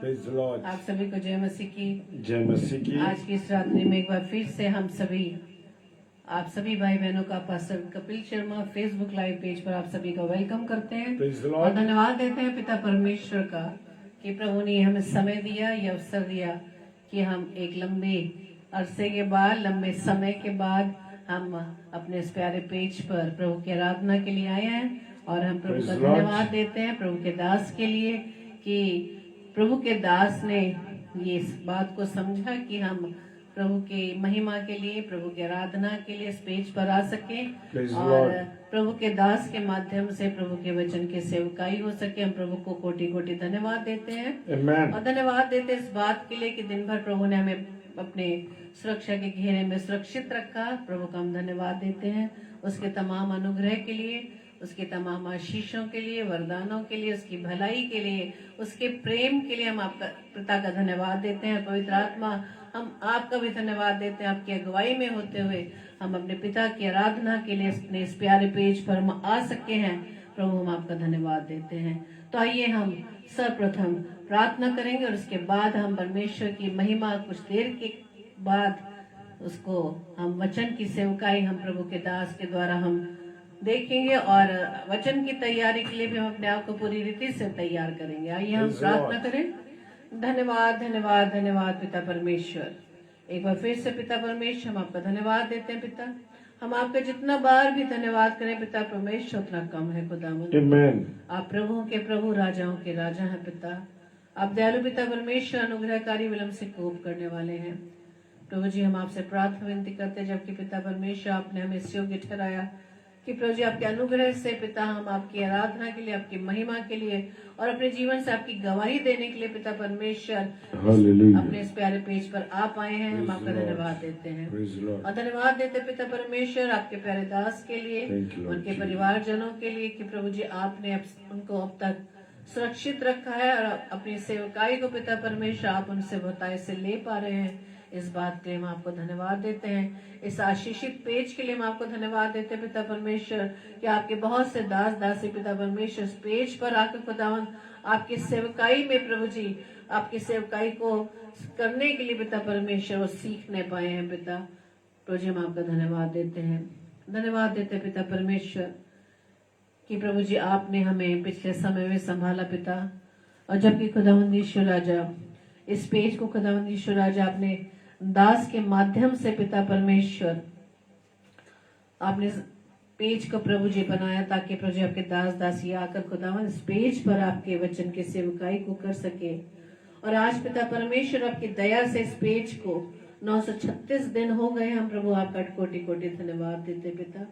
Praise the Lord. आप सभी को जय मसीह की। जय मसीह की। आज की इस रात्रि में एक बार फिर से हम सभी आप सभी भाई बहनों का pastor Kapil Sharma Facebook live page पर आप सभी का वेलकम करते हैं Praise the Lord. और धन्यवाद देते हैं पिता परमेश्वर का कि प्रभु ने हमें समय दिया, ये अवसर दिया कि हम एक लंबे अरसे के बाद, लंबे समय के बाद हम अपने इस प्यारे पेज पर प्रभु की आराधना के लिए आए हैं और हम प्रभु का Praise the Lord. धन्यवाद देते हैं प्रभु के दास के लिए कि प्रभु के दास ने ये इस बात को समझा कि हम प्रभु की महिमा के लिए, प्रभु की आराधना के लिए इस पेज पर आ सके Praise the और Lord. प्रभु के दास के माध्यम से प्रभु के वचन की सेवकाई हो सके। हम प्रभु को कोटि कोटि धन्यवाद देते हैं Amen. और धन्यवाद देते हैं इस बात के लिए कि दिन भर प्रभु ने हमें अपने सुरक्षा के घेरे में सुरक्षित रखा। प्रभु का हम धन्यवाद देते हैं उसके तमाम अनुग्रह के लिए, उसके तमाम आशीषों के लिए, वरदानों के लिए, उसकी भलाई के लिए, उसके प्रेम के लिए हम आपका पिता का धन्यवाद देते हैं। पवित्र आत्मा, हम आपका भी धन्यवाद देते हैं। आपकी अगुवाई में होते हुए हम अपने पिता की आराधना के लिए अपने इस प्यारे पेज पर हम आ सके हैं। प्रभु, हम आपका धन्यवाद देते हैं। तो आइए हम सर्वप्रथम प्रार्थना करेंगे और उसके बाद हम परमेश्वर की महिमा कुछ देर के बाद उसको हम वचन की सेवकाई हम प्रभु के दास के द्वारा हम देखेंगे और वचन की तैयारी के लिए भी हम अपने आप को पूरी रीति से तैयार करेंगे। आइए हम Praise the प्रार्थना Lord. करें। धन्यवाद धन्यवाद धन्यवाद पिता परमेश्वर। एक बार फिर से पिता परमेश्वर, हम आपका धन्यवाद देते हैं पिता। हम आपका जितना बार भी धन्यवाद करें पिता परमेश्वर उतना कम है खुदावंद। Amen. आप प्रभुओं के प्रभु, राजाओं के राजा हैं पिता। आप दयालु पिता परमेश्वर, अनुग्रहकारी, विलंब से कोप करने वाले हैं। प्रभु जी, हम आपसे प्रार्थना विनती करते हैं, जबकि पिता परमेश्वर आपने हमें इस योग्य ठहराया कि प्रभु जी आपके अनुग्रह से पिता हम आपकी आराधना के लिए, आपकी महिमा के लिए और अपने जीवन से आपकी गवाही देने के लिए पिता परमेश्वर Hallelujah. अपने इस प्यारे पेज पर आप आए हैं। हम Praise आपका the Lord. धन्यवाद देते हैं Praise the Lord. और धन्यवाद देते हैं पिता परमेश्वर आपके प्यारे दास के लिए, Thank you, Lord उनके Jesus. परिवारजनों के लिए कि प्रभु जी आपने उनको अब तक सुरक्षित रखा है और अपनी सेवकाई को पिता परमेश्वर आप उनसे बताए से ले पा रहे हैं। इस बात के लिए हम आपको धन्यवाद देते हैं। इस आशीषित पेज के लिए हम आपको धन्यवाद देते हैं पिता परमेश्वर कि आपके बहुत से दास दासी पिता परमेश्वर इस पेज पर आकर खुदावन आपकी सेवकाई में प्रभु जी आपकी सेवकाई को करने के लिए पिता परमेश्वर वो सीखने पाए हैं पिता। प्रभु जी, हम आपका धन्यवाद देते हैं। धन्यवाद देते हैं पिता परमेश्वर कि प्रभु जी आपने हमें पिछले समय में संभाला पिता। और जबकि खुदावंद ईश्वर राजा इस पेज को खुदावंद ईश्वर राजा आपने दास के माध्यम से पिता परमेश्वर आपने इस पेज को प्रभु जी बनाया ताकि प्रभु जी आपके दास दासी आकर खुदावंद इस पेज पर आपके वचन के सेवकाई को कर सके। और आज पिता परमेश्वर आपकी दया से इस पेज को 936 दिन हो गए। हम प्रभु आपका कोटि कोटि धन्यवाद देते पिता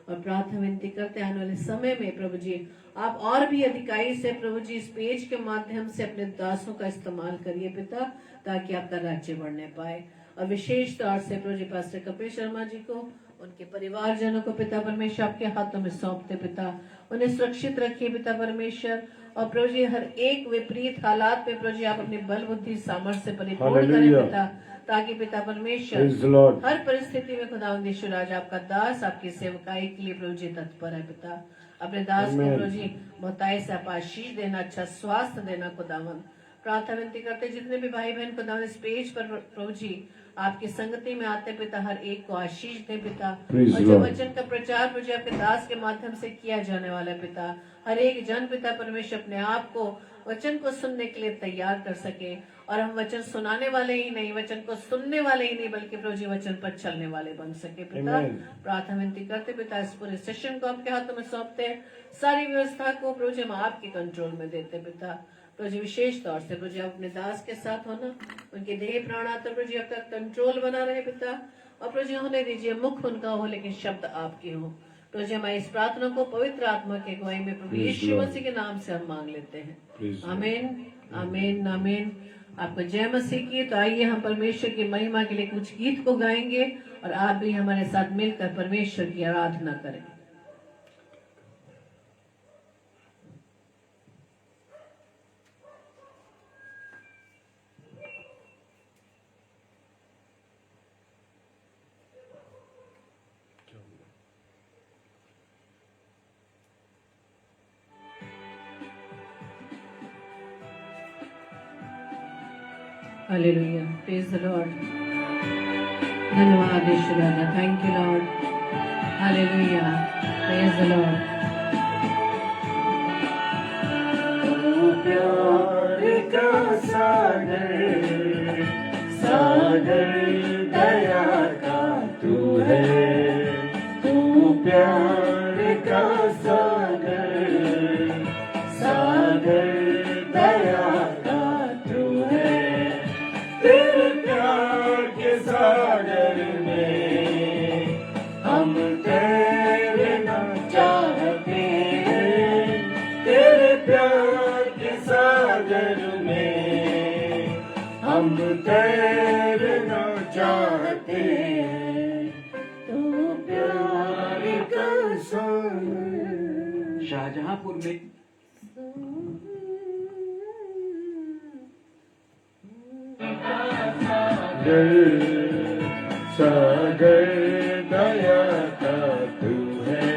और प्रार्थना विनती करते आने वाले समय में प्रभु जी आप और भी अधिकारी से प्रभु जी इस पेज के माध्यम से अपने दासों का इस्तेमाल करिए पिता, ताकि आपका राज्य बढ़ने पाए। और विशेष तौर से प्रभु जी पास्टर कपिल शर्मा जी को, उनके परिवारजनों को पिता परमेश्वर आपके हाथों में सौंपते पिता। उन्हें सुरक्षित रखिए पिता परमेश्वर और प्रभु जी हर एक विपरीत हालात में प्रभु जी आप अपनी बल बुद्धि सामर्थ्य से परिपूर्ण करें Hallelujah. पिता, ताकि पिता परमेश्वर Praise the Lord. हर परिस्थिति में खुदावंद ईश्वर राजा आपका दास आपकी सेवकाई के लिए प्रभु जी तत्पर है पिता। अपने दास को Amen. प्रभु जी बहुतायत से आप आशीष देना, अच्छा स्वास्थ्य देना खुदावंद। प्रार्थना विनती करते जितने भी भाई बहन खुदावंद इस पेज पर प्रभु जी आपकी संगति में आते पिता, हर एक को आशीष दे पिता। Praise और the जो Lord. वचन का प्रचार प्रभु जी आपके दास के माध्यम से किया जाने वाला है पिता, हर एक जन पिता परमेश्वर अपने आप को वचन को सुनने के लिए तैयार कर सके। और हम वचन सुनाने वाले ही नहीं, वचन को सुनने वाले ही नहीं, बल्कि प्रभु जी वचन पर चलने वाले बन सके पिता। Amen. प्रार्थना विनती करते पिता, इस पूरे सेशन को आपके हाथों में सौंपते हैं। सारी व्यवस्था को प्रभु जी हम आपके कंट्रोल में देते पिता। प्रभु जी विशेष तौर से प्रभु जी आप अपने दास के साथ होना, उनके देह प्राण आत्मा प्रभु जी आपका कंट्रोल बना रहे पिता। और प्रभु जी होने दीजिए मुख उनका हो लेकिन शब्द आपके हो। प्रभु जी हमारी इस प्रार्थना को पवित्र आत्मा के अगुवाई में प्रभु Praise यीशु Lord. मसीह के नाम से हम मांग लेते हैं। Praise Lord. आमीन आमीन आमीन। आपको जय मसीह की। तो आइए हम परमेश्वर की महिमा के लिए कुछ गीत को गाएंगे और आप भी हमारे साथ मिलकर परमेश्वर की आराधना करें। हालेलुया, प्रेज द लॉर्ड। धन्यवाद यीशु राजा, थैंक यू लॉर्ड, हालेलुया, प्रेज द लॉर्ड। प्यार का सागर, सागर दया का तू है, तू प्यार का सागर, सागर दया का तू है। तेरे प्यार के सागर में हम तैरना चाहते हैं, तेरे प्यार के सागर में हम तैरना चाहते हैं, तू प्यार का सागर। शाहजहांपुर में सागर दया का तू है,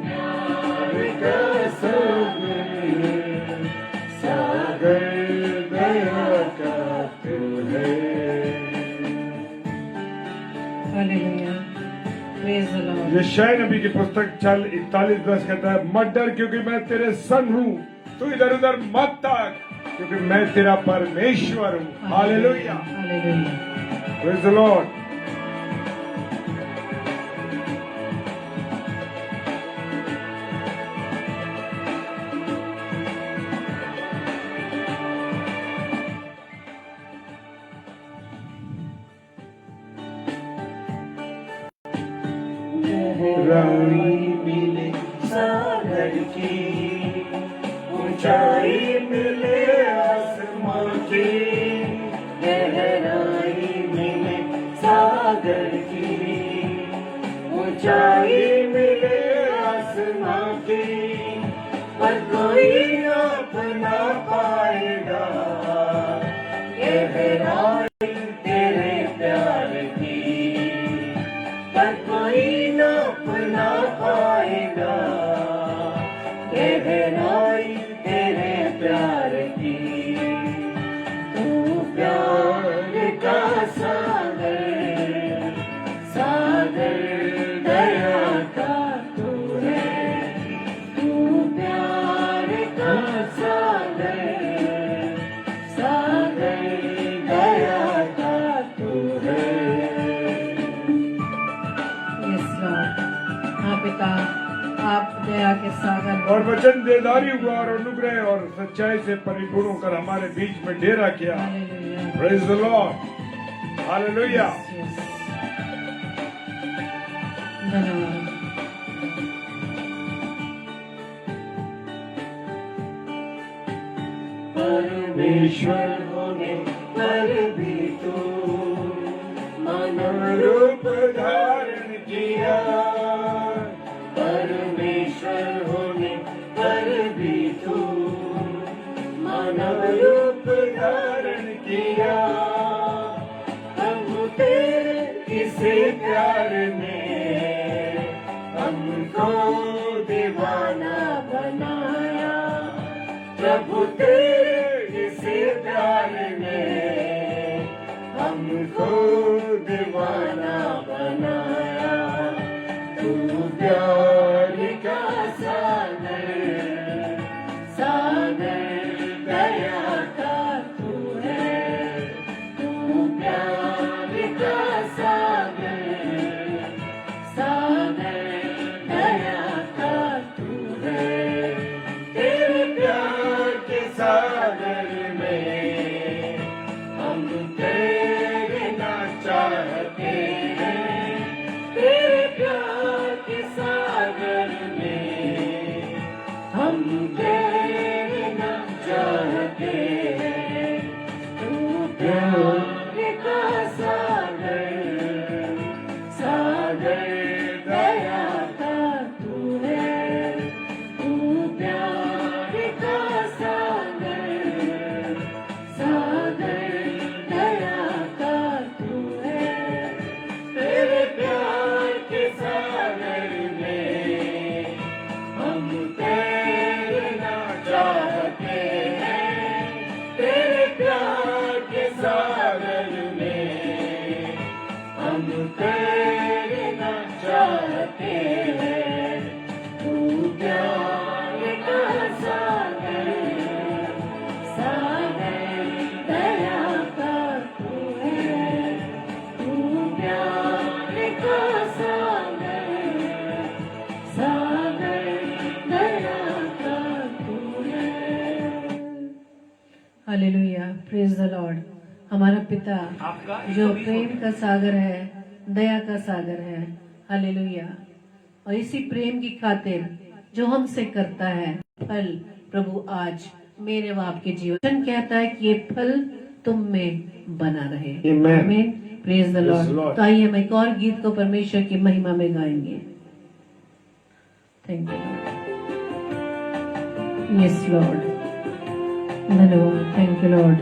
प्यार का सागर, सागर दया का तू है। Hallelujah, praise the Lord. यशायाह नबी की पुस्तक 41:10 कहता है, मत डर क्योंकि मैं तेरे संग हूँ, तू इधर उधर मत ताक क्योंकि मैं तेरा परमेश्वर हूँ। Hallelujah, hallelujah, praise the Lord. गहराई मिले सागर की, ऊंचाई मिले आसमां की, गहराई मिले सागर की, ऊंचाई मिले आसमां की, पर कोई अपना पाएगा गहराई तेरे प्यार की, पर कोई न अपना पाएगा गहराई तेरे प्यार की, तू प्यार का सागर, सागर दया का तू है, तू प्यार का सागर, सागर दया का तू है। Yes Lord. हाँ पिता, आप दया के सागर और वचन देदारी हुआ और अनुग्रह और सच्चाई से परिपूर्ण होकर हमारे बीच में डेरा किया। Hallelujah, praise the Lord, hallelujah. Yes, धन्यवाद। परमेश्वर होने पर भी तू मानव रूप धारण किया, परमेश्वर होने पर भी तू मानव रूप धारण किया, प्रभु तेरे किसी प्यार ने हमको दीवाना बनाया, प्रभु तेरे किसी प्यार ने हमको दीवाना बनाया, तू प्यार का सागर, सागर दया का तू है, तू प्यार का सागर, सागर दया का तू है। तेरे प्यार के सागर में हम तैरना चाहते हैं, तेरे प्यार के सागर में हम तैरना चाहते हैं, तू प्यार का सागर, सागर दया का तू है, तू प्यार का सागर, सागर दया का तू है। तेरे प्यार के सागर में हम तैरना चाहते हैं, तेरे प्यार सागर में हम तैरना चाहते हैं। तू ज्ञान का सागर, सागर दया का तू है, तू प्यार का सागर, सागर दया का तू है। Hallelujah, praise the Lord. हमारा पिता जो प्रेम का सागर है, दया का सागर है। हालेलुया। और इसी प्रेम की खातिर जो हमसे करता है फल प्रभु आज मेरे व आपके जीवन कहता है कि ये फल तुम में बना रहे। आमीन, प्रेज द लॉर्ड। तो आइए हम एक और गीत को परमेश्वर की महिमा में गाएंगे। थैंक यू यस लॉर्ड, धन्यवाद, थैंक यू लॉर्ड।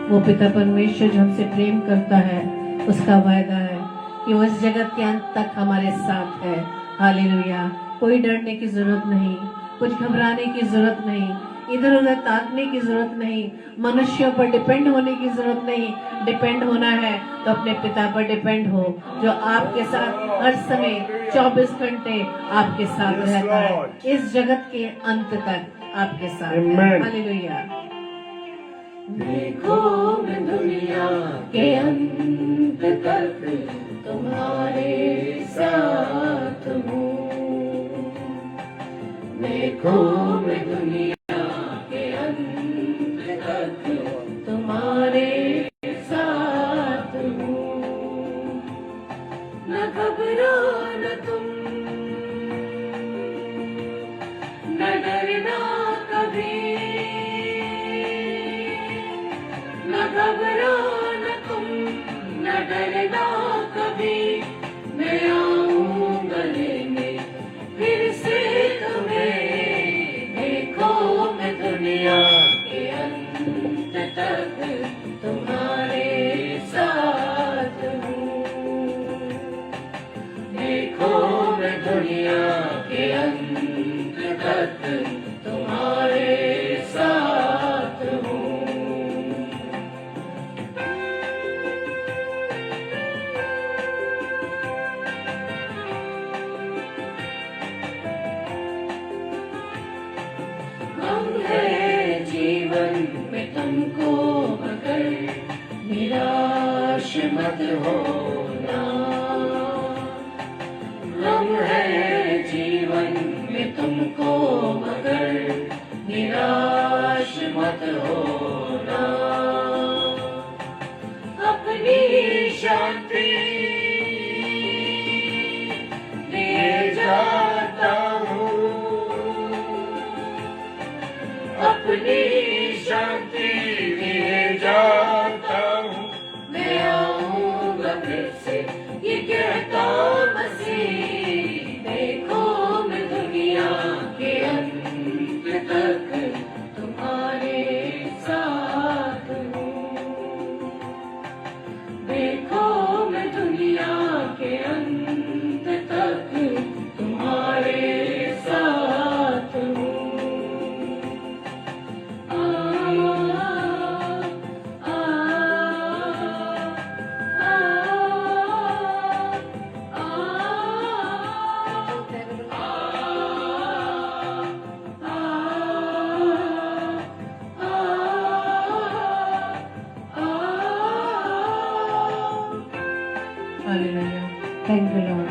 वो पिता परमेश्वर जो हमसे प्रेम करता है, उसका वायदा है कि वो इस जगत के अंत तक हमारे साथ है। हालेलुया। कोई डरने की जरूरत नहीं, कुछ घबराने की जरूरत नहीं, इधर उधर ताकने की जरूरत नहीं, मनुष्यों पर डिपेंड होने की जरूरत नहीं। डिपेंड होना है तो अपने पिता पर डिपेंड हो, जो आपके साथ हर समय 24 घंटे आपके साथ रहता है, इस जगत के अंत तक आपके साथ है। हालेलुया। देखो मैं दुनिया के अंत तक तुम्हारे साथ हूँ। देखो मैं दुनिया के अंत तक तुम्हारे साथ हूँ। न घबराना तुम, न डरना कभी, न घबराना तुम, न डरना कभी। मैं आऊंगा लेने फिर से तुम्हें। देखो मैं दुनिया के अंत तक तुम्हारे साथ हूँ। देखो मैं दुनिया के अंत तक तुम्हारे साथ हूँ। जीवन में तुमको मगर निराश मत होना। हम है जीवन में तुमको मगर निराश मत होना। अपनी शांति ले जाता हूँ, अपनी शांति ले जाता हूँ। मैं आऊंगा फिर से ये कहता मसीह। देखो मैं दुनिया के अंत तक तुम्हारे साथ हूँ। देखो मैं दुनिया के अंत तक तुम्हारे साथ हूँ। Thank you Lord.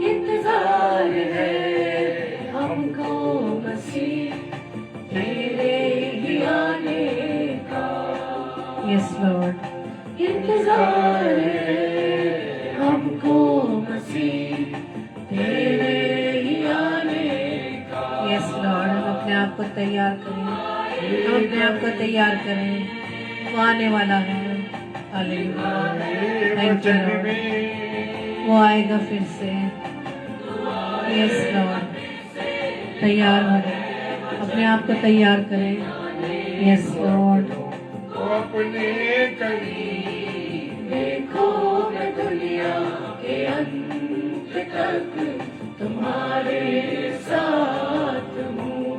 इंतजार है हमको मसीह तेरे ही आने का। Yes Lord. इंतजार है हमको मसीह तेरे ही आने का। Yes Lord. हम अपने आप को तैयार करें, हम अपने आप को तैयार करें, वो आने वाला है। हालेलुया। Thank you Lord. वो आएगा फिर से। Yes Lord. तैयार हो जाए, अपने आप को तैयार करें। Yes Lord. अपने करीब देखो मैं दुनिया के अंत तक तुम्हारे साथ हूँ।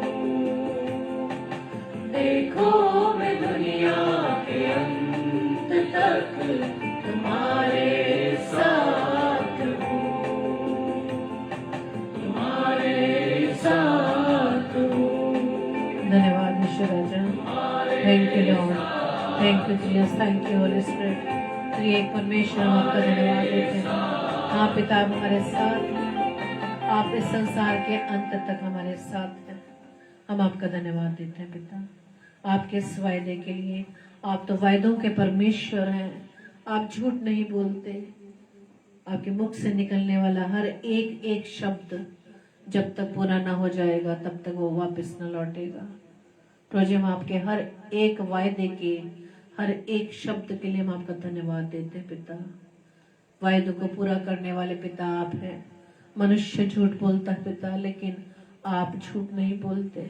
देखो मैं दुनिया के अंत तक तुम्हारे साथ हूँ, तुम्हारे साथ हूँ। धन्यवाद ईश्वर राजा, thank you Lord, thank you Jesus, thank you Holy Spirit. त्रिएक परमेश्वर, हम आपका धन्यवाद देते हैं। हाँ पिता, आप हमारे साथ हैं, आप इस संसार के अंत तक हमारे साथ हैं। हम आपका धन्यवाद देते हैं पिता, आपके इस वायदे के लिए। आप तो वायदों के परमेश्वर हैं, आप झूठ नहीं बोलते। आपके मुख से निकलने वाला हर एक एक शब्द जब तक पूरा ना हो जाएगा तब तक वो वापस न लौटेगा। प्रभु जी, हम आपके हर एक वायदे के, हर एक शब्द के लिए हम आपका धन्यवाद देते हैं पिता। वायदों को पूरा करने वाले पिता आप हैं। मनुष्य झूठ बोलता है पिता, लेकिन आप झूठ नहीं बोलते।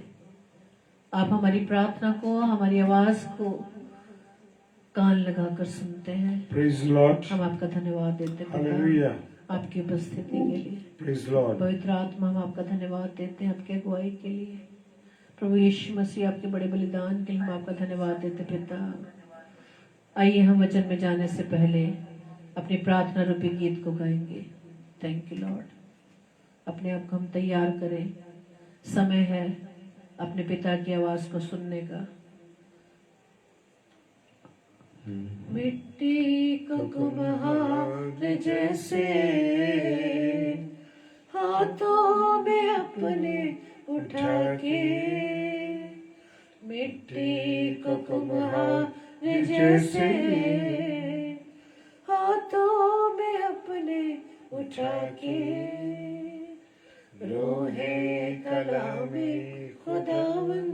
आप हमारी प्रार्थना को, हमारी आवाज को कान लगाकर सुनते हैं। Praise the Lord. हम आपका धन्यवाद देते हैं पिता, Hallelujah. आपकी उपस्थिति के लिए। Praise the Lord. पवित्र आत्मा, हम आपका धन्यवाद देते हैं आपके अगुवाई के लिए। प्रभु यीशु मसीह, आपके बड़े बलिदान के लिए हम आपका धन्यवाद देते हैं पिता। आइए हम वचन में जाने से पहले अपनी प्रार्थना रूपी गीत को गाएंगे। Thank you Lord. अपने आप को हम तैयार करें, समय है अपने पिता की आवाज को सुनने का। मिट्टी को कुम्हार जैसे हाथों में अपने उठा के, मिट्टी को कुम्हार जैसे हाथों में अपने उठा के, रोहे कलामे खुदावन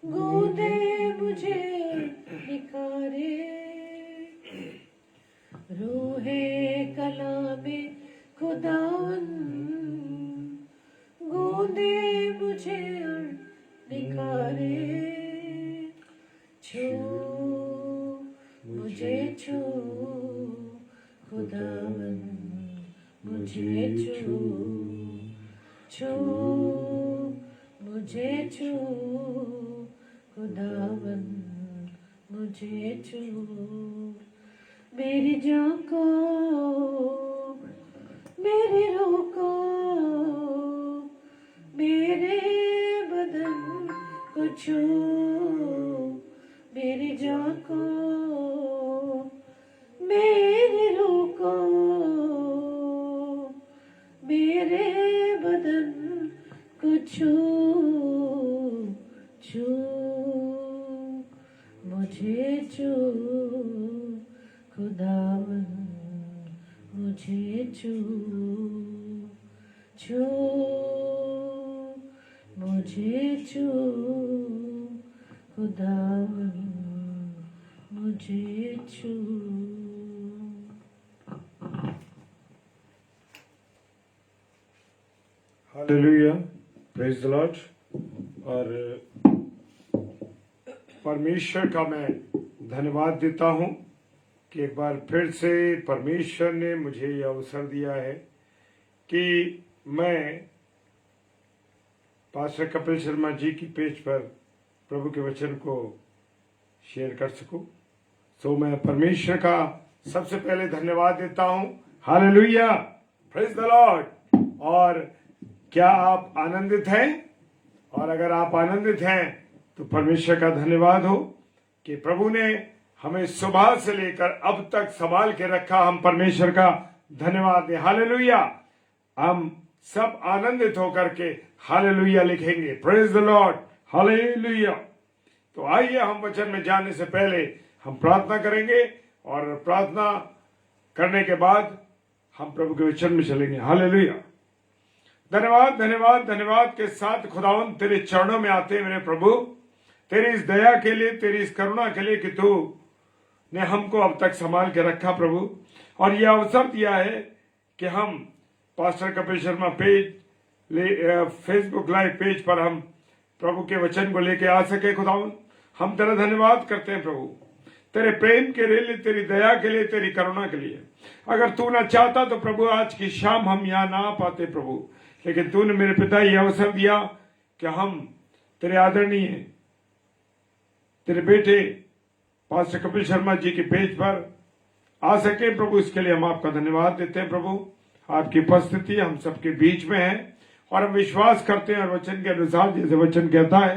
गूंदे मुझे निखारे, रोहे कलामे खुदावन गूंदे मुझे निखारे, छू मुझे छू खुदावन मुझे छू, छू मुझे छू खुदावन मुझे छू, मेरी जान को, मेरी रूह को, मेरे बदन को छू, मेरी जान को, मेरी रूह को, मेरे बदन को छू, छू मुझे छू खुदावन मुझे छू, छू मुझे छू खुदावन मुझे छू। Hallelujah. Praise the Lord. और परमेश्वर का मैं धन्यवाद देता हूं कि एक बार फिर से परमेश्वर ने मुझे यह अवसर दिया है कि मैं पास्टर कपिल शर्मा जी की पेज पर प्रभु के वचन को शेयर कर सकूं। तो मैं परमेश्वर का सबसे पहले धन्यवाद देता हूं। Hallelujah, praise the Lord. और क्या आप आनंदित हैं? और अगर आप आनंदित हैं तो परमेश्वर का धन्यवाद हो कि प्रभु ने हमें सुबह से लेकर अब तक संभाल के रखा। हम परमेश्वर का धन्यवाद दें। हालेलुया। हम सब आनंदित होकर के हालेलुया लिखेंगे। Praise the Lord. हालेलुया। तो आइए हम वचन में जाने से पहले हम प्रार्थना करेंगे और प्रार्थना करने के बाद हम प्रभु के वचन में चलेंगे। हालेलुया। धन्यवाद धन्यवाद धन्यवाद के साथ खुदावंद तेरे चरणों में आते हैं मेरे प्रभु, तेरी इस दया के लिए, तेरी इस करुणा के लिए कि तू ने हमको अब तक संभाल के रखा प्रभु, और यह अवसर दिया है कि हम pastor Kapil Sharma Facebook live page पर हम प्रभु के वचन को लेके आ सके। खुदावंद हम तेरा धन्यवाद करते हैं प्रभु, तेरे प्रेम के लिए, तेरी दया के लिए, तेरी करुणा के लिए। अगर तू ना चाहता तो प्रभु आज की शाम हम यहाँ ना आ पाते प्रभु, लेकिन तूने मेरे पिता ये अवसर दिया कि हम तेरे आदरणीय तेरे बेटे पास्टर कपिल शर्मा जी के पेज पर आ सके प्रभु, इसके लिए हम आपका धन्यवाद देते हैं प्रभु। आपकी उपस्थिति हम सबके बीच में है और हम विश्वास करते हैं और वचन के अनुसार जैसे वचन कहता है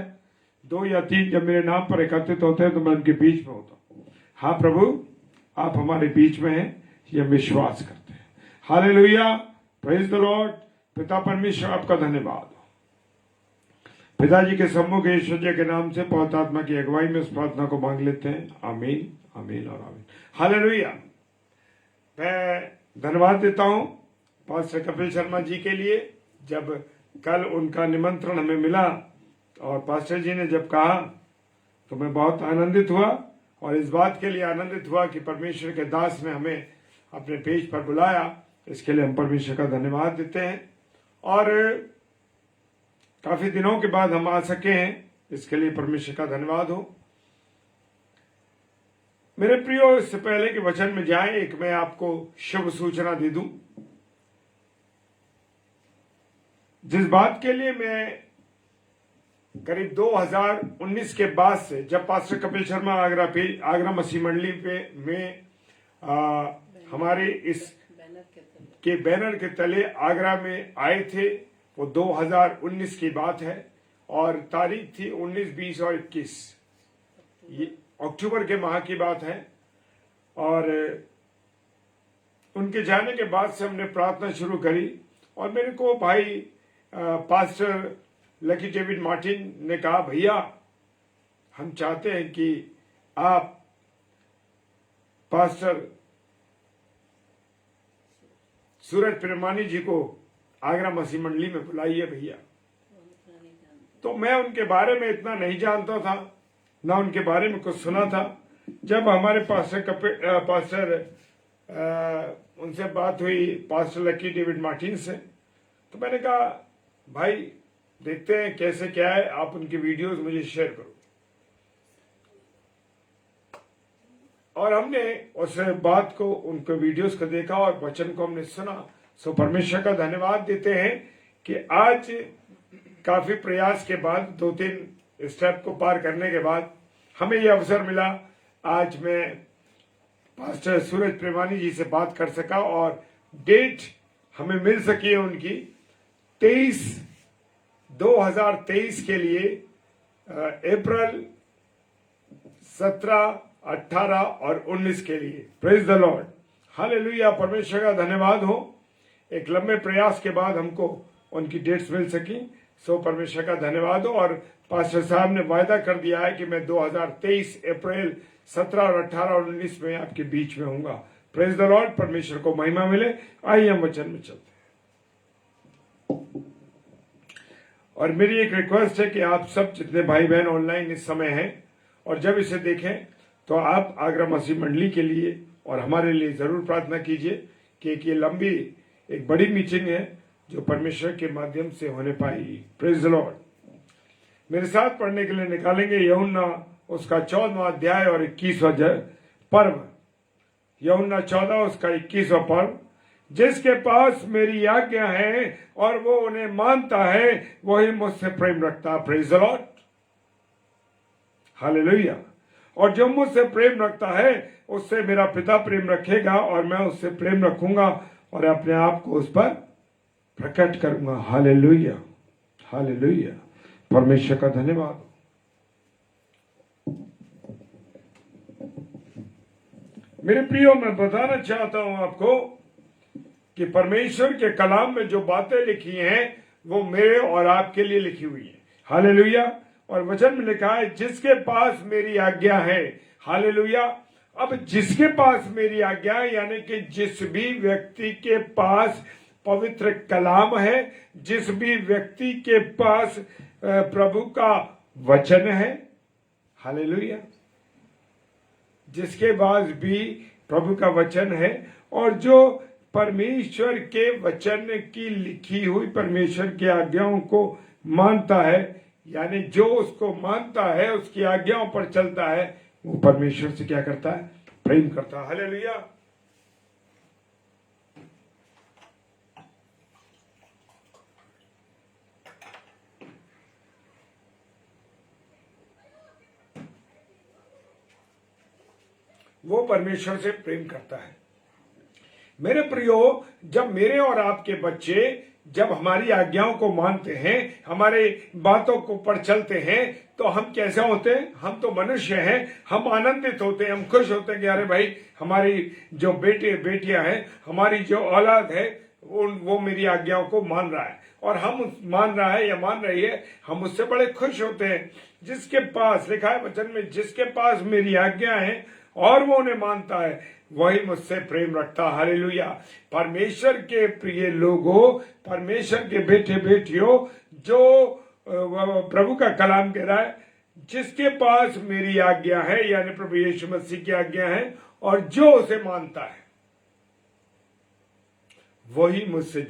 2 या 3 जब मेरे नाम पर एकत्रित होते हैं तो मैं उनके बीच में होता हूँ। हाँ प्रभु, आप हमारे बीच में हैं, ये हम विश्वास करते हैं। Hallelujah, praise the Lord. पिता परमेश्वर आपका धन्यवाद हो। पिताजी के सम्मुख यीशु जी के नाम से पवित्र आत्मा की अगुवाई में इस प्रार्थना को मांग लेते हैं। आमीन, आमीन और आमीन। हालेलुया। मैं धन्यवाद देता हूं पास्टर कपिल शर्मा जी के लिए। जब कल उनका निमंत्रण हमें मिला और पास्टर जी ने जब कहा तो मैं बहुत आनंदित हुआ और इस बात के लिए आनंदित हुआ कि परमेश्वर के दास ने हमें अपने पेज पर बुलाया। इसके लिए हम परमेश्वर का धन्यवाद देते हैं और काफी दिनों के बाद हम आ सके हैं, इसके लिए परमेश्वर का धन्यवाद हो। मेरे प्रियो, इससे पहले कि वचन में जाएं, एक मैं आपको शुभ सूचना दे दूं। जिस बात के लिए मैं करीब 2019 के बाद से, जब पास्टर कपिल शर्मा आगरा मसीह मंडली में हमारे इस के बैनर के तले आगरा में आए थे, वो 2019 की बात है और तारीख थी 19, 20 और 21, ये अक्टूबर के माह की बात है। और उनके जाने के बाद से हमने प्रार्थना शुरू करी और मेरे को भाई पास्टर लकी डेविड मार्टिन ने कहा, भैया हम चाहते हैं कि आप पास्टर सूरज प्रेमानी जी को आगरा मसीह मंडली में बुलाइए भैया। तो मैं उनके बारे में इतना नहीं जानता था, ना उनके बारे में कुछ सुना था। जब हमारे पास्टर उनसे बात हुई, पास्टर लकी डेविड मार्टिन से, तो मैंने कहा भाई देखते हैं कैसे क्या है, आप उनकी वीडियोस मुझे शेयर करो। और हमने उस बात को, उनके वीडियोस को देखा और वचन को हमने सुना। सो परमेश्वर का धन्यवाद देते हैं कि आज काफी प्रयास के बाद, 2-3 स्टेप को पार करने के बाद हमें यह अवसर मिला। आज मैं पास्टर सूरज प्रेमानी जी से बात कर सका और डेट हमें मिल सकी है उनकी 2023 के लिए, अप्रैल 17, 18 और 19 के लिए। Praise the Lord, hallelujah. परमेश्वर का धन्यवाद हो, एक लंबे प्रयास के बाद हमको उनकी डेट्स मिल सकी। सो परमेश्वर का धन्यवाद हो। और पास्टर साहब ने वायदा कर दिया है कि मैं 2023 अप्रैल 17 और 18 और 19 में आपके बीच में होऊंगा। प्रेज द लॉर्ड, परमेश्वर को महिमा मिले। आइए हम वचन में चलते हैं। और मेरी एक रिक्वेस्ट है कि आप सब जितने भाई बहन ऑनलाइन इस समय हैं और जब इसे देखें तो आप आगरा मसीह मंडली के लिए और हमारे लिए जरूर प्रार्थना कीजिए कि एक ये लंबी, एक बड़ी मीटिंग है जो परमेश्वर के माध्यम से होने पाएगी। Praise the Lord. मेरे साथ पढ़ने के लिए निकालेंगे यूहन्ना उसका 14वां अध्याय और 21वां पर्व। यूहन्ना 14 उसका 21वां पर्व। जिसके पास मेरी आज्ञा है और वो उन्हें मानता है, वही मुझसे प्रेम रखता है। Praise the Lord, hallelujah. और जो मुझसे प्रेम रखता है उससे मेरा पिता प्रेम रखेगा और मैं उससे प्रेम रखूंगा और अपने आप को उस पर प्रकट करूंगा। Hallelujah, hallelujah. परमेश्वर का धन्यवाद। मेरे प्रियो, मैं बताना चाहता हूं आपको कि परमेश्वर के कलाम में जो बातें लिखी हैं वो मेरे और आपके लिए लिखी हुई है। हालेलुया। और वचन में लिखा है जिसके पास मेरी आज्ञा है। हालेलुया। अब जिसके पास मेरी आज्ञा है यानी कि जिस भी व्यक्ति के पास पवित्र कलाम है, जिस भी व्यक्ति के पास प्रभु का वचन है, हालेलुया, जिसके पास भी प्रभु का वचन है और जो परमेश्वर के वचन की लिखी हुई परमेश्वर की आज्ञाओं को मानता है, यानी जो उसको मानता है, उसकी आज्ञाओं पर चलता है, वो परमेश्वर से क्या करता है? प्रेम करता है। हालेलुया। वो परमेश्वर से प्रेम करता है। मेरे प्रियो, जब मेरे और आपके बच्चे जब हमारी आज्ञाओं को मानते हैं, हमारे बातों को पर चलते हैं, तो हम कैसे होते हैं? हम तो मनुष्य हैं, हम आनंदित होते हैं, हम खुश होते हैं कि अरे भाई, हमारी जो बेटे बेटियां हैं, हमारी जो औलाद है, वो मेरी आज्ञाओं को मान रहा है, और हम मान रहा है या मान रही है, हम उससे बड़े खुश होते हैं। जिसके पास, लिखा है वचन में, जिसके पास मेरी आज्ञा है और वो उन्हें मानता है, वही मुझसे प्रेम रखता। हालेलुया। परमेश्वर के प्रिय लोगों, परमेश्वर के बेटे बेटियों, जो प्रभु का कलाम कह रहा है, जिसके पास मेरी आज्ञा है, यानी प्रभु यीशु मसीह की आज्ञा है, और जो उसे मानता है, वही मुझसे,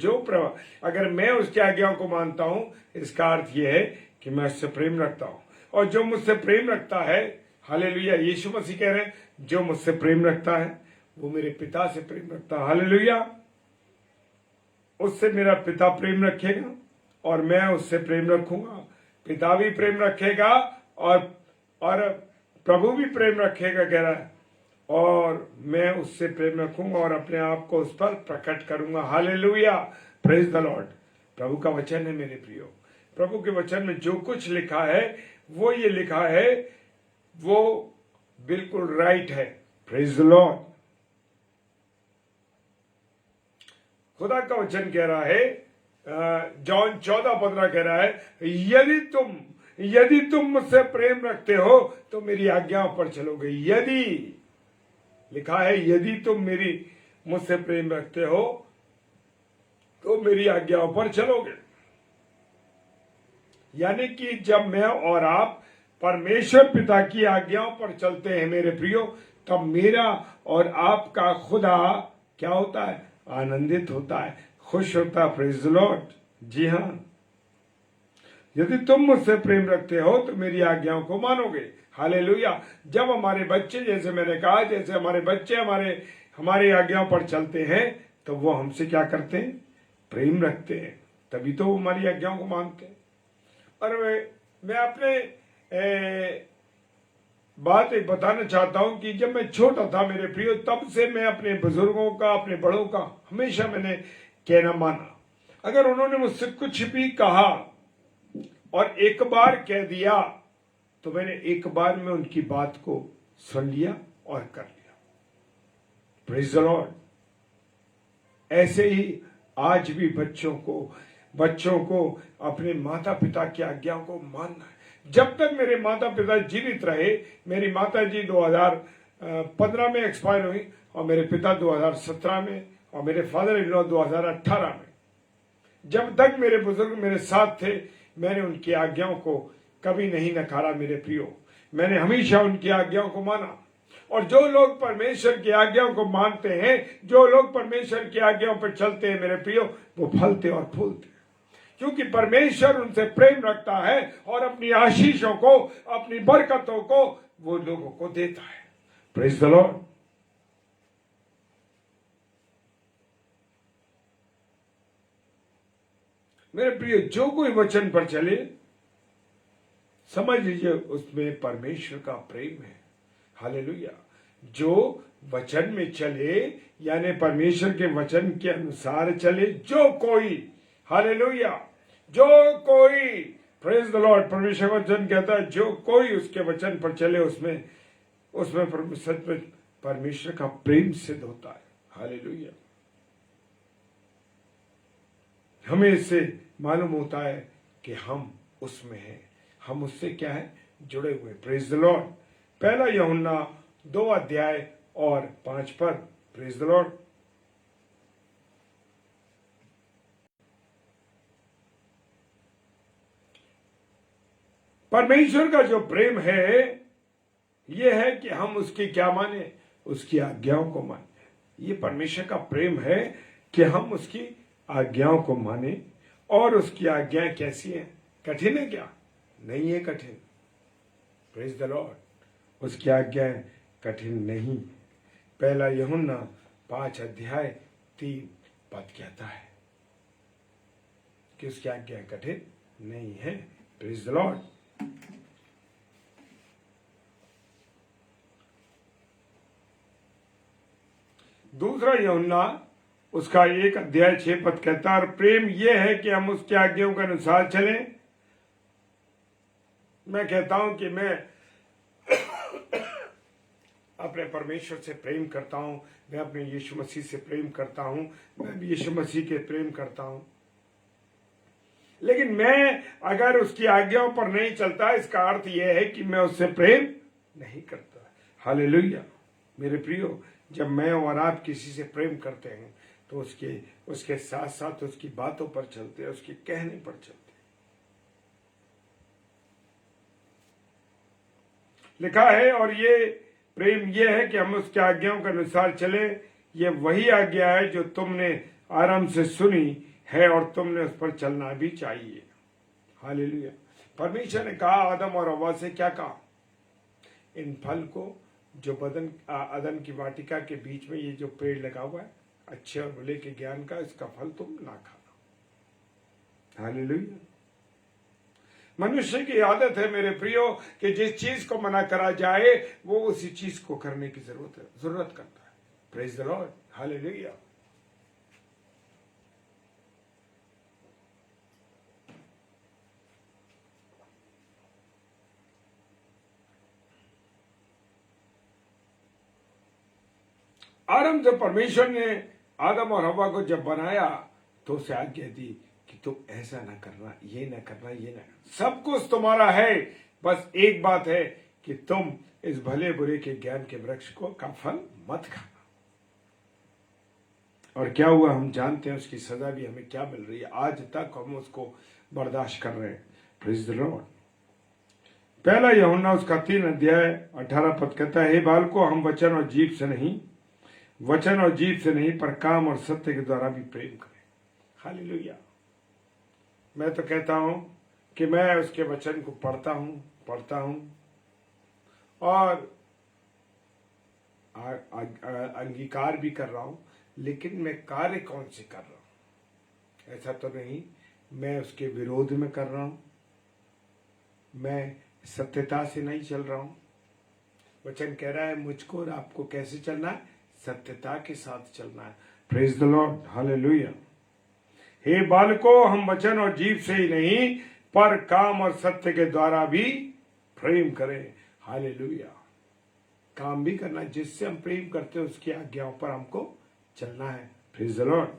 अगर मैं उसकी आज्ञाओं को मानता हूं, इसका अर्थ यह है कि मैं उससे प्रेम रखता हूं। और जो मुझसे प्रेम रखता है, हालेलुया, यीशु मसीह कह रहे हैं, जो मुझसे प्रेम रखता है वो मेरे पिता से प्रेम रखता है। हालेलुया। उससे मेरा पिता प्रेम रखेगा और मैं उससे प्रेम रखूंगा। पिता भी प्रेम रखेगा और प्रभु भी प्रेम रखेगा, कह रहा है, और मैं उससे प्रेम रखूंगा और अपने आप को उस पर प्रकट करूंगा। हालेलुया, प्रेज द लॉर्ड। प्रभु का वचन है मेरे प्रियो। प्रभु के वचन में जो कुछ लिखा है, वो ये लिखा है, वो बिल्कुल राइट है। Praise the Lord. खुदा का वचन कह रहा है, जॉन 14:15 कह रहा है, यदि तुम मुझसे प्रेम रखते हो तो मेरी आज्ञाओं पर चलोगे। यदि, लिखा है, यदि तुम मुझसे प्रेम रखते हो तो मेरी आज्ञाओं पर चलोगे। यानी कि जब मैं और आप परमेश्वर पिता की आज्ञाओं पर चलते हैं मेरे प्रियो, तब मेरा और आपका खुदा क्या होता है? आनंदित होता है, खुश होता है। Praise the Lord. जी हां, यदि तुम मुझसे प्रेम रखते हो तो मेरी आज्ञाओं को मानोगे। हालेलुया। जब हमारे बच्चे, जैसे मैंने कहा, जैसे हमारे बच्चे हमारी आज्ञाओं पर चलते हैं, तो वो हमसे क्या करते हैं? प्रेम रखते हैं, तभी तो वो हमारी आज्ञाओं को मानते हैं। और मैं अपने बात एक बताना चाहता हूं कि जब मैं छोटा था मेरे प्रियो, तब से मैं अपने बुजुर्गों का, अपने बड़ों का हमेशा मैंने कहना माना। अगर उन्होंने मुझसे कुछ भी कहा और एक बार कह दिया, तो मैंने एक बार में उनकी बात को सुन लिया और कर लिया। Praise the Lord. ऐसे ही आज भी बच्चों को अपने माता पिता की आज्ञाओं को मानना है। जब तक मेरे माता पिता जीवित रहे, मेरी माता जी 2015 में एक्सपायर हुई और मेरे पिता 2017 में और मेरे फादर इन लॉ 2018 में, जब तक मेरे बुजुर्ग मेरे साथ थे, मैंने उनकी आज्ञाओं को कभी नहीं नकारा मेरे प्रियो। मैंने हमेशा उनकी आज्ञाओं को माना। और जो लोग परमेश्वर की आज्ञाओं को मानते हैं, जो लोग परमेश्वर की आज्ञाओं पर चलते हैं मेरे प्रियो, वो फलते और फूलते, क्योंकि परमेश्वर उनसे प्रेम रखता है और अपनी आशीषों को, अपनी बरकतों को वो लोगों को देता है। Praise the Lord. मेरे प्रिय, जो कोई वचन पर चले, समझ लीजिए उसमें परमेश्वर का प्रेम है। हालेलुया। जो वचन में चले, यानी परमेश्वर के वचन के अनुसार चले, जो कोई, हालेलुया, जो कोई, प्रेज द लॉर्ड, परमेश्वर का वचन कहता है, जो कोई उसके वचन पर चले, उसमें सच में परमेश्वर का प्रेम सिद्ध होता है। हालेलुया। हमें इससे मालूम होता है कि हम उसमें हैं, हम उससे क्या है? जुड़े हुए। Praise the Lord. 1 यूहन्ना 2:5 प्रेज द लॉर्ड। परमेश्वर का जो प्रेम है, यह है कि हम उसकी क्या माने? उसकी आज्ञाओं को माने। ये परमेश्वर का प्रेम है कि हम उसकी आज्ञाओं को माने। और उसकी आज्ञाएं कैसी हैं? कठिन है क्या? नहीं है कठिन। Praise the Lord. उसकी आज्ञाएं कठिन नहीं। 1 यूहन्ना 5:3 कहता है कि उसकी आज्ञाएं कठिन नहीं है। Praise the Lord. दूसरा यूहन्ना उसका 1 अध्याय 6 पद कहता है, और प्रेम यह है कि हम उसकी आज्ञाओं के अनुसार चलें। मैं कहता हूं कि मैं अपने परमेश्वर से प्रेम करता हूं, मैं अपने यीशु मसीह से प्रेम करता हूं, मैं भी यीशु मसीह के प्रेम करता हूं, लेकिन मैं अगर उसकी आज्ञाओं पर नहीं चलता, इसका अर्थ यह है कि मैं उससे प्रेम नहीं करता। हालेलुया। मेरे प्रियो, जब मैं और आप किसी से प्रेम करते हैं तो उसके साथ साथ उसकी बातों पर चलते हैं, उसके कहने पर चलते हैं। लिखा है, और ये प्रेम ये है कि हम उसके आज्ञाओं के अनुसार चले। ये वही आज्ञा है जो तुमने आरंभ से सुनी है और तुमने उस पर चलना भी चाहिए। हालेलुया। परमेश्वर ने कहा आदम और हव्वा से, क्या कहा? इन फल को जो अदन की वाटिका के बीच में ये जो पेड़ लगा हुआ है, अच्छे और बुरे के ज्ञान का, इसका फल तुम ना खाना। हालेलुया। मनुष्य की आदत है मेरे प्रियो कि जिस चीज को मना करा जाए वो उसी चीज को करने की जरूरत करता है। Praise the Lord. हालेलुया। आरंभ से परमेश्वर ने आदम और हव्वा को जब बनाया तो उसे आज्ञा दी कि तुम ऐसा ना करना, ये ना करना, ये ना करना, सब कुछ तुम्हारा है, बस एक बात है कि तुम इस भले बुरे के ज्ञान के वृक्ष का फल मत खाना। और क्या हुआ हम जानते हैं, उसकी सजा भी हमें क्या मिल रही है। आज तक हम उसको बर्दाश्त कर रहे हैं। Praise the Lord. पहला यूहन्ना उसका 3 अध्याय 18 पद कहता है, हे बालको, हम वचन और जीभ से नहीं पर काम और सत्य के द्वारा भी प्रेम करें। हालेलुया। मैं तो कहता हूं कि मैं उसके वचन को पढ़ता हूं और अंगीकार भी कर रहा हूं, लेकिन मैं कार्य कौन से कर रहा हूं? ऐसा तो नहीं मैं उसके विरोध में कर रहा हूं, मैं सत्यता से नहीं चल रहा हूं। वचन कह रहा है मुझको और आपको कैसे चलना है? सत्यता के साथ चलना है। Praise the Lord. हालेलुया। हे बालको, हम वचन और जीभ से ही नहीं पर काम और सत्य के द्वारा भी प्रेम करें। हालेलुया। काम भी करना, जिससे हम प्रेम करते हैं उसकी आज्ञाओं पर हमको चलना है। Praise the Lord.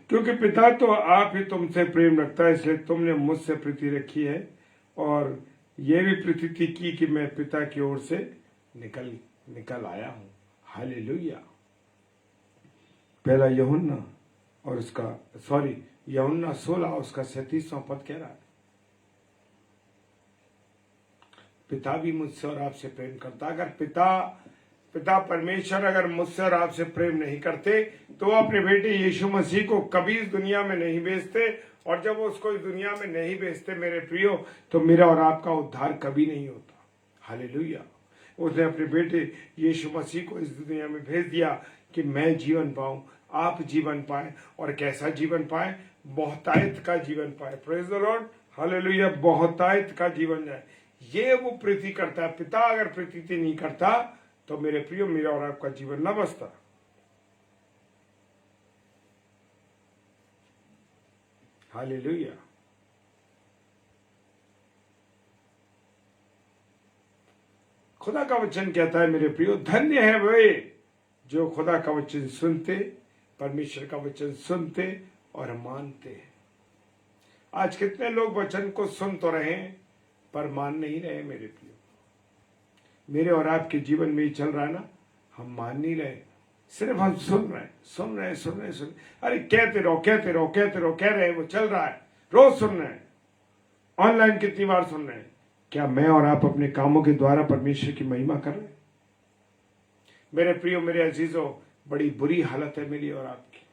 क्योंकि पिता तो आप ही तुमसे प्रेम रखता है, इसलिए तुमने मुझसे प्रीति रखी है, और यह भी प्रीति की कि मैं पिता की ओर से निकल आया हूं। हालेलुया। पहला यूहन्ना और यूहन्ना 16 उसका 37वां पद कह रहा है, पिता भी मुझसे और आपसे प्रेम करता। अगर पिता परमेश्वर अगर मुझसे और आपसे प्रेम नहीं करते तो वो अपने बेटे यीशु मसीह को कभी इस दुनिया में नहीं भेजते, और जब वो उसको इस दुनिया में नहीं भेजते मेरे प्रियो, तो मेरा और आपका उद्धार कभी नहीं होता। हालेलुया। उसने अपने बेटे यीशु मसीह को इस दुनिया में भेज दिया कि मैं जीवन पाऊं, आप जीवन पाए, और कैसा जीवन पाए? बहुतायत का जीवन पाए। Praise the Lord. हालेलुया। बहुतायत का जीवन है, ये वो प्रीति करता है। पिता अगर प्रीति नहीं करता तो मेरे प्रियो मेरा और आपका जीवन न बसता। हालेलुया। खुदा का वचन कहता है मेरे प्रियो, धन्य है वे जो खुदा का वचन सुनते, परमेश्वर का वचन सुनते और मानते हैं। आज कितने लोग वचन को सुन तो रहे पर मान नहीं रहे मेरे प्रियो। मेरे और आपके जीवन में ही चल रहा है ना, हम मान नहीं रहे, सिर्फ हम सुन रहे। अरे कहते रहो, कह रहे हैं, वो चल रहा है, रोज सुन रहे हैं, ऑनलाइन कितनी बार सुन रहे हैं। क्या मैं और आप अपने कामों के द्वारा परमेश्वर की महिमा कर रहे हैं? मेरे प्रियो, मेरे अजीजों, बड़ी बुरी हालत है मेरी और आपकी।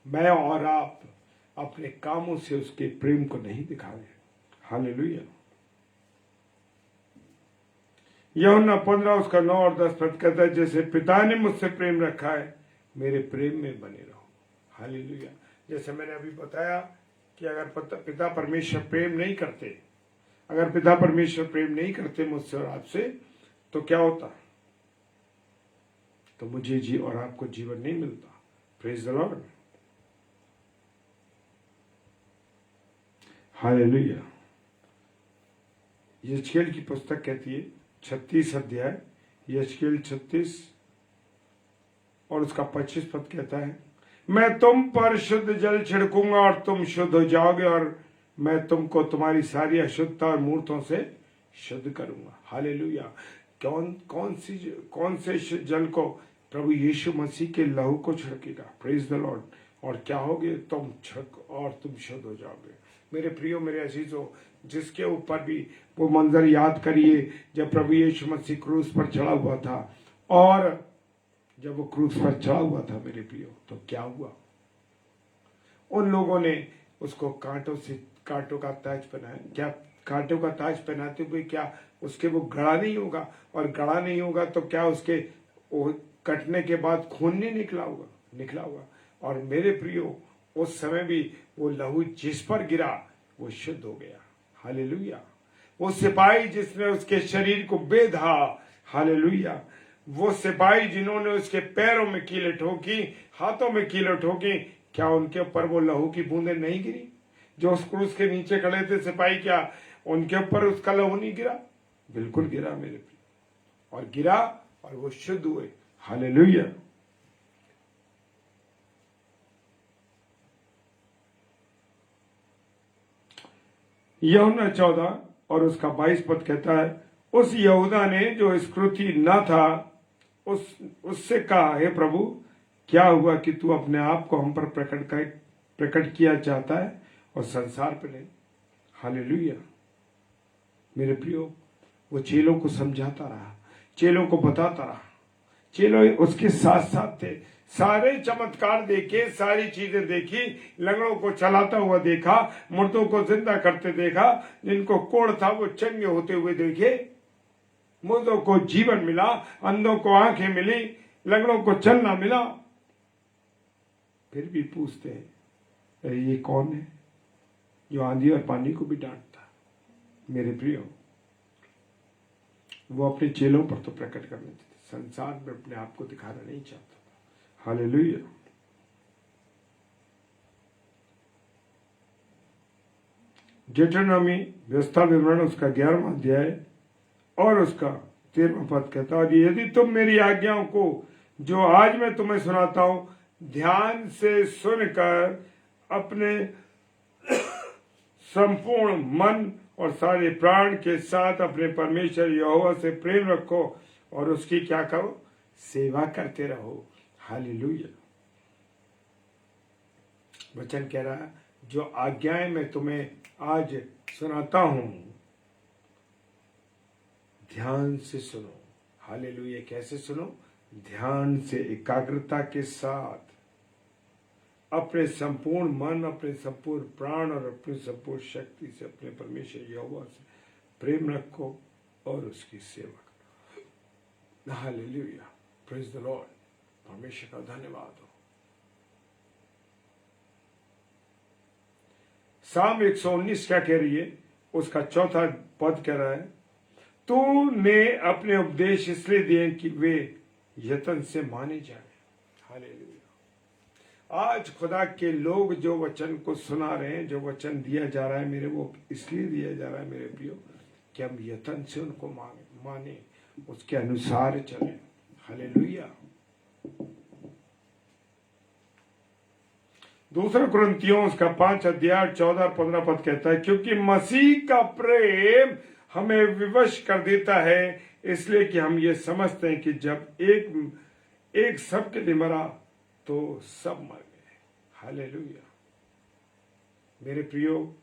मैं और आप अपने कामों से उसके प्रेम को नहीं दिखा रहे। हालेलुया। यूहन्ना 15 उसका 9 और 10 पद कहता है, जैसे पिता ने मुझसे प्रेम रखा है, मेरे प्रेम में बने रहो। हालेलुया। जैसे मैंने अभी बताया कि अगर पिता परमेश्वर प्रेम नहीं करते, मुझसे और आपसे, तो क्या होता? तो मुझे जी और आपको जीवन नहीं मिलता। प्रेज द लॉर्ड, हालेलुया। यजकेल की पुस्तक कहती है 36 अध्याय, यजकेल 36 और उसका 25 पद कहता है, मैं तुम पर शुद्ध जल छिड़कूंगा और तुम शुद्ध हो जाओगे, और मैं तुमको तुम्हारी सारी अशुद्धता और मूर्तों से शुद्ध करूंगा। हालेलुया। कौन से जल को? प्रभु यीशु मसीह के लहू को छिड़केगा। Praise the Lord. और क्या होगे? तुम छिड़क और तुम शुद्ध हो जाओगे। मेरे प्रियो, मेरे अजीजों, जिसके ऊपर भी वो मंजर याद करिए जब प्रभु यीशु मसीह क्रूस पर चढ़ा हुआ था, और जब वो क्रूस पर चढ़ा हुआ था मेरे प्रियो, तो क्या हुआ? उन लोगों ने उसको कांटों का ताज पहनाया। क्या कांटों का ताज पहनाते हुए क्या उसके वो गड़ा नहीं होगा? और गड़ा नहीं होगा तो क्या उसके कटने के बाद खून नहीं निकला होगा? और मेरे प्रियो, उस समय भी वो लहू जिस पर गिरा वो शुद्ध हो गया। हालेलुया। वो सिपाही जिसने उसके शरीर को बेधा, हालेलुया, वो सिपाही जिन्होंने उसके पैरों में कीलें ठोकी, हाथों में कीलें ठोकी, क्या उनके ऊपर वो लहू की बूंदें नहीं गिरी? जो उस क्रूस के नीचे खड़े थे सिपाही, क्या उनके ऊपर उसका लहू नहीं गिरा? बिल्कुल गिरा मेरे प्रिय, और गिरा और वो शुद्ध हुए। हालेलुया। यूहन्ना 14 और उसका 22 पद कहता है, उस यहूदा ने जो स्क्रूति न था उससे कहा, हे प्रभु, क्या हुआ कि तू अपने आप को हम पर प्रकट किया चाहता है और संसार पर नहीं? हालेलुया। मेरे प्रियो, वो चेलों को समझाता रहा, चेलों को बताता रहा, चेलों उसके साथ साथ थे। सारे चमत्कार देखे, सारी चीजें देखी, लंगड़ों को चलाता हुआ देखा, मुर्दों को जिंदा करते देखा, जिनको कोढ़ था वो चंगे होते हुए देखे, मुर्दों को जीवन मिला, अंधों को आंखें मिली, लंगड़ों को चलना मिला। फिर भी पूछते हैं, अरे ये कौन है जो आंधी और पानी को भी डांटता? मेरे प्रियो, वो अपने चेलों पर तो प्रकट करने थे, संसार में अपने आप को दिखाना नहीं चाहता था। हालेलुया। deuteronomy व्यवस्था विवरण उसका 11वां अध्याय और उसका 13वां पद कहता है, और यदि तुम मेरी आज्ञाओं को जो आज मैं तुम्हें सुनाता हूं ध्यान से सुनकर अपने संपूर्ण मन और सारे प्राण के साथ अपने परमेश्वर यहोवा से प्रेम रखो और उसकी क्या करो? सेवा करते रहो। हालेलुया। वचन कह रहा है, जो आज्ञाएं मैं तुम्हें आज सुनाता हूं ध्यान से सुनो। हालेलुया। कैसे सुनो? ध्यान से, एकाग्रता के साथ, अपने संपूर्ण मन, अपने संपूर्ण प्राण और अपनी संपूर्ण शक्ति से अपने परमेश्वर यहोवा से प्रेम रखो और उसकी सेवा करो। हालेलुया। Praise the Lord. परमेश्वर का धन्यवाद हो। साम 119 क्या कह रही है? उसका 4था पद कह रहा है, तूने अपने उपदेश इसलिए दिए कि वे यत्न से माने जाए। हालेलुया। आज खुदा के लोग जो वचन को सुना रहे हैं, जो वचन दिया जा रहा है मेरे, वो इसलिए दिया जा रहा है मेरे प्रियो कि हम यत्न से उनको माने, उसके अनुसार चलें। हालेलुया। दूसरा कुरिन्थियों उसका 5 अध्याय 14 और 15 पद कहता है, क्योंकि मसीह का प्रेम हमें विवश कर देता है, इसलिए कि हम ये समझते हैं कि जब एक सबके लिए मरा तो सब मर गए। हालेलुया। मेरे प्रियो,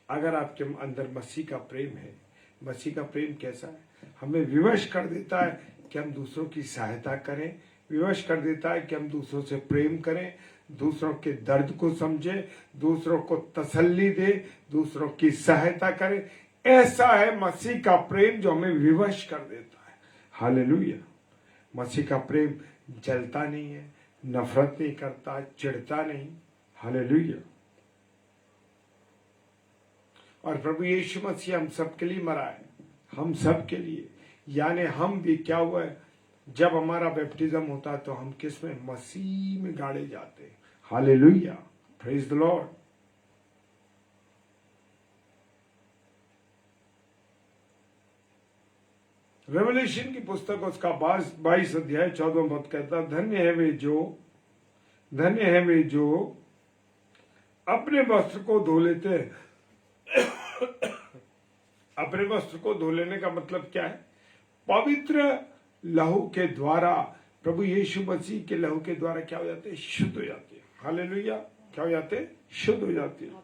अगर आपके अंदर मसीह का प्रेम है, मसीह का प्रेम कैसा है? हमें विवश कर देता है कि हम दूसरों की सहायता करें, विवश कर देता है कि हम दूसरों से प्रेम करें, दूसरों के दर्द को समझें, दूसरों को तसल्ली दे, दूसरों की सहायता करें। ऐसा है मसीह का प्रेम जो हमें विवश कर देता है। हालेलुया। मसीह का प्रेम जलता नहीं है, नफरत नहीं करता, चिढ़ता नहीं। हालेलुया। और प्रभु यीशु मसीह हम सबके लिए मरा है। हम सब के लिए। यानी हम भी क्या हुआ है, जब हमारा बैप्टिज्म होता है तो हम किस में, मसीह में गाड़े जाते हैं। Hallelujah, praise the Lord. Revelation की पुस्तक उसका 22 अध्याय 14 पद कहता, धन्य है वे जो अपने वस्त्र को धो लेते हैं। अपने वस्त्र को धो लेने का मतलब क्या है? पवित्र लहू के द्वारा, प्रभु यीशु मसीह के लहू के द्वारा क्या हो जाते हैं? शुद्ध हो जाते हैं। हालेलुया, क्या हो जाते हैं? शुद्ध हो जाते हैं।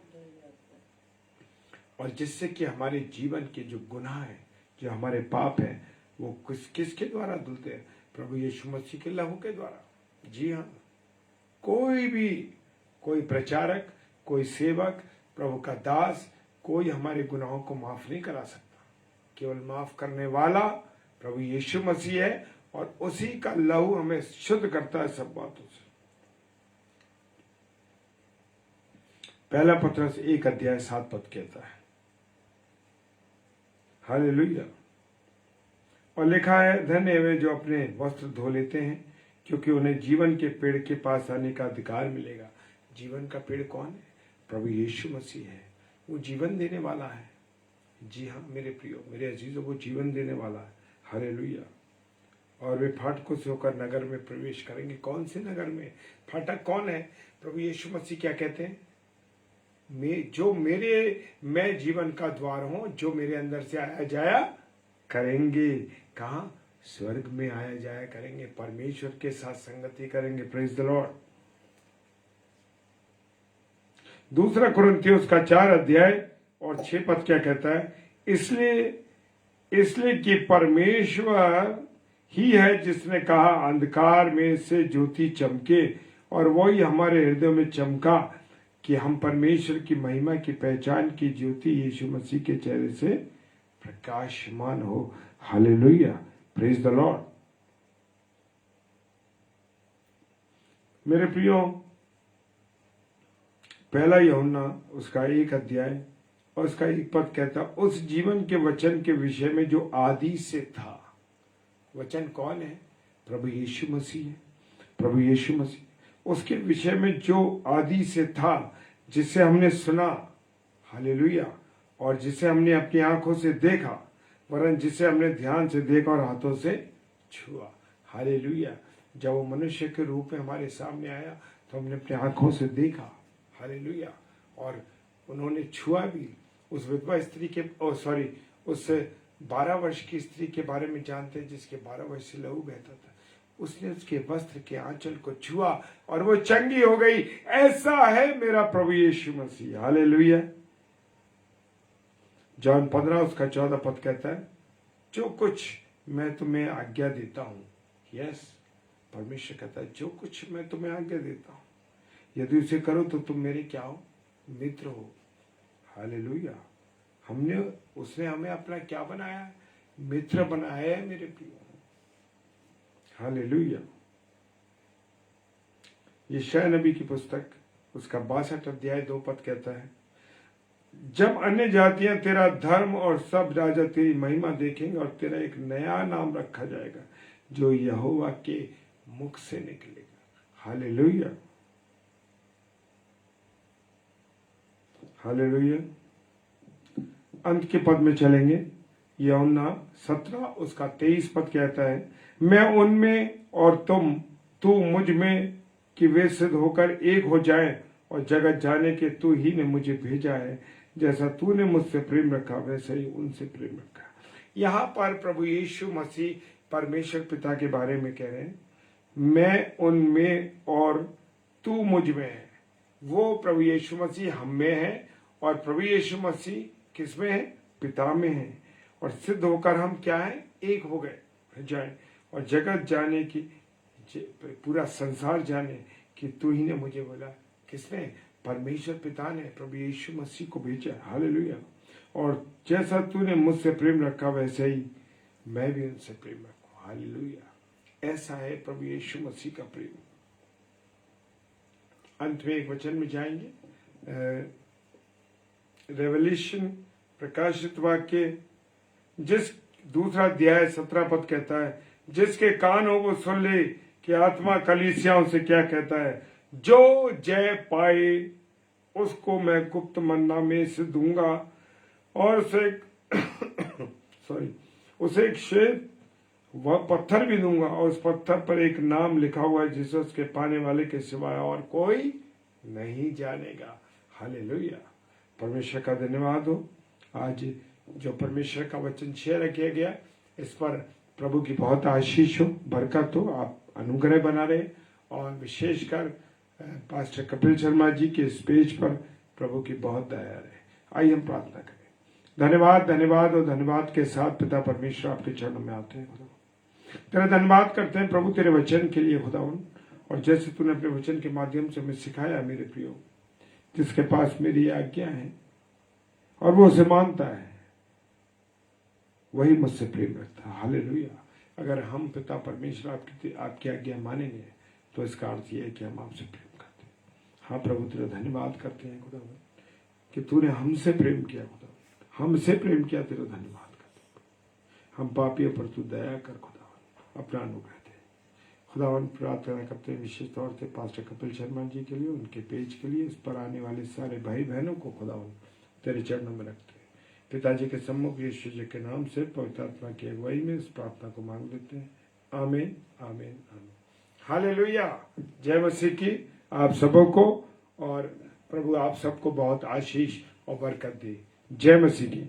और जिससे कि हमारे जीवन के जो गुनाह है, जो हमारे पाप है, वो किसके द्वारा धुलते हैं? प्रभु यीशु मसीह के लहू के द्वारा। जी हाँ, कोई प्रचारक, कोई सेवक, प्रभु का दास, कोई हमारे गुनाहों को माफ नहीं करा सकता। केवल माफ करने वाला प्रभु यीशु मसीह है, और उसी का लहू हमें शुद्ध करता है सब बातों से। पहला पत्रस 1 अध्याय 7 पद कहता है। हालेलुया। और लिखा है, धन्य है वे जो अपने वस्त्र धो लेते हैं, क्योंकि उन्हें जीवन के पेड़ के पास आने का अधिकार मिलेगा। जीवन का पेड़ कौन है? प्रभु यीशु मसीह है। वो जीवन देने वाला है। जी हाँ मेरे प्रियो, मेरे अजीजों, वो जीवन देने वाला है। हालेलुया। और वे फाटकों से होकर नगर में प्रवेश करेंगे। कौन से नगर में? फाटक कौन है? प्रभु यीशु मसीह क्या कहते हैं? मैं जीवन का द्वार हूं, जो मेरे अंदर से आया जाया करेंगे। कहा? स्वर्ग में आया जाया करेंगे, परमेश्वर के साथ संगति करेंगे। Praise the Lord. दूसरा कुरिन्थियों का 4 अध्याय और 6 पद क्या कहता है? इसलिए कि परमेश्वर ही है जिसने कहा, अंधकार में से ज्योति चमके, और वही हमारे हृदय में चमका, कि हम परमेश्वर की महिमा की पहचान की ज्योति यीशु मसीह के चेहरे से प्रकाशमान हो। Hallelujah, praise the Lord. मेरे प्रियो, पहला यूहन्ना उसका 1 अध्याय और उसका 1 पद कहता, उस जीवन के वचन के विषय में जो आदि से था। वचन कौन है? प्रभु यीशु मसीह है। प्रभु यीशु मसीह, उसके विषय में जो आदि से था, जिसे हमने सुना, हालेलुया, और जिसे हमने अपनी आंखों से देखा, वरन जिसे हमने ध्यान से देखा और हाथों से छुआ। हालेलुया। जब वो मनुष्य के रूप में हमारे सामने आया तो हमने अपनी आंखों से देखा। हालेलुया। और उन्होंने छुआ भी। उस विधवा स्त्री के उस 12 वर्ष की स्त्री के बारे में जानते हैं, जिसके 12 वर्ष से लहू बहता था। उसने उसके वस्त्र के आंचल को छुआ और वो चंगी हो गई। ऐसा है मेरा प्रभु यीशु मसीह। हालेलुया। जॉन 15 उसका 14 पद कहता है, जो कुछ मैं तुम्हें आज्ञा देता हूं। यस, परमेश्वर कहता है, जो कुछ मैं तुम्हें आज्ञा देता हूं, यदि उसे करो तो तुम मेरे क्या हो? मित्र हो। हालेलुया। उसने हमें अपना क्या बनाया है? मित्र बनाया है मेरे प्रियो। हालेलुया। यशायाह नबी की पुस्तक उसका 62 अध्याय 2 पद कहता है, जब अन्य जातियां तेरा धर्म और सब राजा तेरी महिमा देखेंगे, और तेरा एक नया नाम रखा जाएगा जो यहोवा के मुख से निकलेगा। हालेलुया। हालेलुया। अंत के पद में चलेंगे। यूहन्ना 17 उसका 23 पद कहता है, मैं उनमें और तू मुझ में, कि वे सिद्ध होकर एक हो जाएं, और जगत जाने के तू ही ने मुझे भेजा है। जैसा तूने मुझसे प्रेम रखा, वैसे ही उनसे प्रेम रखा। यहाँ पर प्रभु यीशु मसीह परमेश्वर पिता के बारे में कह रहे हैं, मैं उनमें और तू मुझ में है। वो प्रभु यीशु मसीह हम में है, और प्रभु यीशु मसीह किस में है? पिता में है। और सिद्ध होकर हम क्या है? एक हो गए जाए, और जगत जाने की, पूरा संसार जाने कि तू ही ने मुझे बोला। किसने? परमेश्वर पिता ने प्रभु यीशु मसीह को भेजा। हालेलुया। और जैसा तूने मुझसे प्रेम रखा, वैसे ही मैं भी उनसे प्रेम रखूं। हालेलुया। ऐसा है प्रभु यीशु मसीह का प्रेम। अंत में एक वचन में जाएंगे, रेवलेशन प्रकाशित वाक्य जिस दूसरा अध्याय 17 पद कहता है, जिसके कान हो वो सुन ले कि आत्मा कलीसियाओं से क्या कहता है। जो जय पाए उसको मैं गुप्त मन्ना में से दूंगा और उसे एक श्वेत वह पत्थर भी दूंगा और उस पत्थर पर एक नाम लिखा हुआ है जिसे उसके पाने वाले के सिवाय और कोई नहीं जानेगा। हालेलुया। परमेश्वर का धन्यवाद हो। आज जो परमेश्वर का वचन शेयर किया गया, इस पर प्रभु की बहुत आशीष हो, बरकत हो, आप अनुग्रह बना रहे और विशेषकर पास्टर कपिल शर्मा जी के इस पेज पर प्रभु की बहुत दया रहे। आइए हम प्रार्थना करें। धन्यवाद, धन्यवाद और धन्यवाद के साथ पिता परमेश्वर आपके चरणों में आते हैं। खुदा तेरा धन्यवाद करते हैं प्रभु तेरे वचन के लिए खुदावन, और जैसे तूने अपने वचन के माध्यम से हमें सिखाया मेरे प्रियो, जिसके पास मेरी आज्ञा है और वो उसे मानता है वही मुझसे प्रेम रखता है। हालेलुया। अगर हम पिता परमेश्वर आपकी आज्ञा मानेंगे तो इसका अर्थ यह है कि हम आपसे प्रेम करते हैं। हाँ प्रभु तेरा धन्यवाद करते हैं खुदावन कि तूने हमसे प्रेम किया। खुदावन हमसे प्रेम किया, तेरा धन्यवाद करते हैं। हम पापियों पर तू दया कर खुदावन, अपना अनुग्रह दे। खुदावन प्रार्थना करते हैं विशेष तौर से पास्टर कपिल शर्मा जी के लिए, उनके पेज के लिए, इस पर आने वाले सारे भाई बहनों को खुदावन तेरे चरणों में रखते हैं। पिताजी के सम्मुख यीशु जी के नाम से पवित्र आत्मा की अगुवाई में इस प्रार्थना को मांग लेते हैं। आमीन, आमीन, आमीन। हालेलुया। जय मसीह की आप सबों को, और प्रभु आप सबको बहुत आशीष और बरकत दे। जय मसीह की।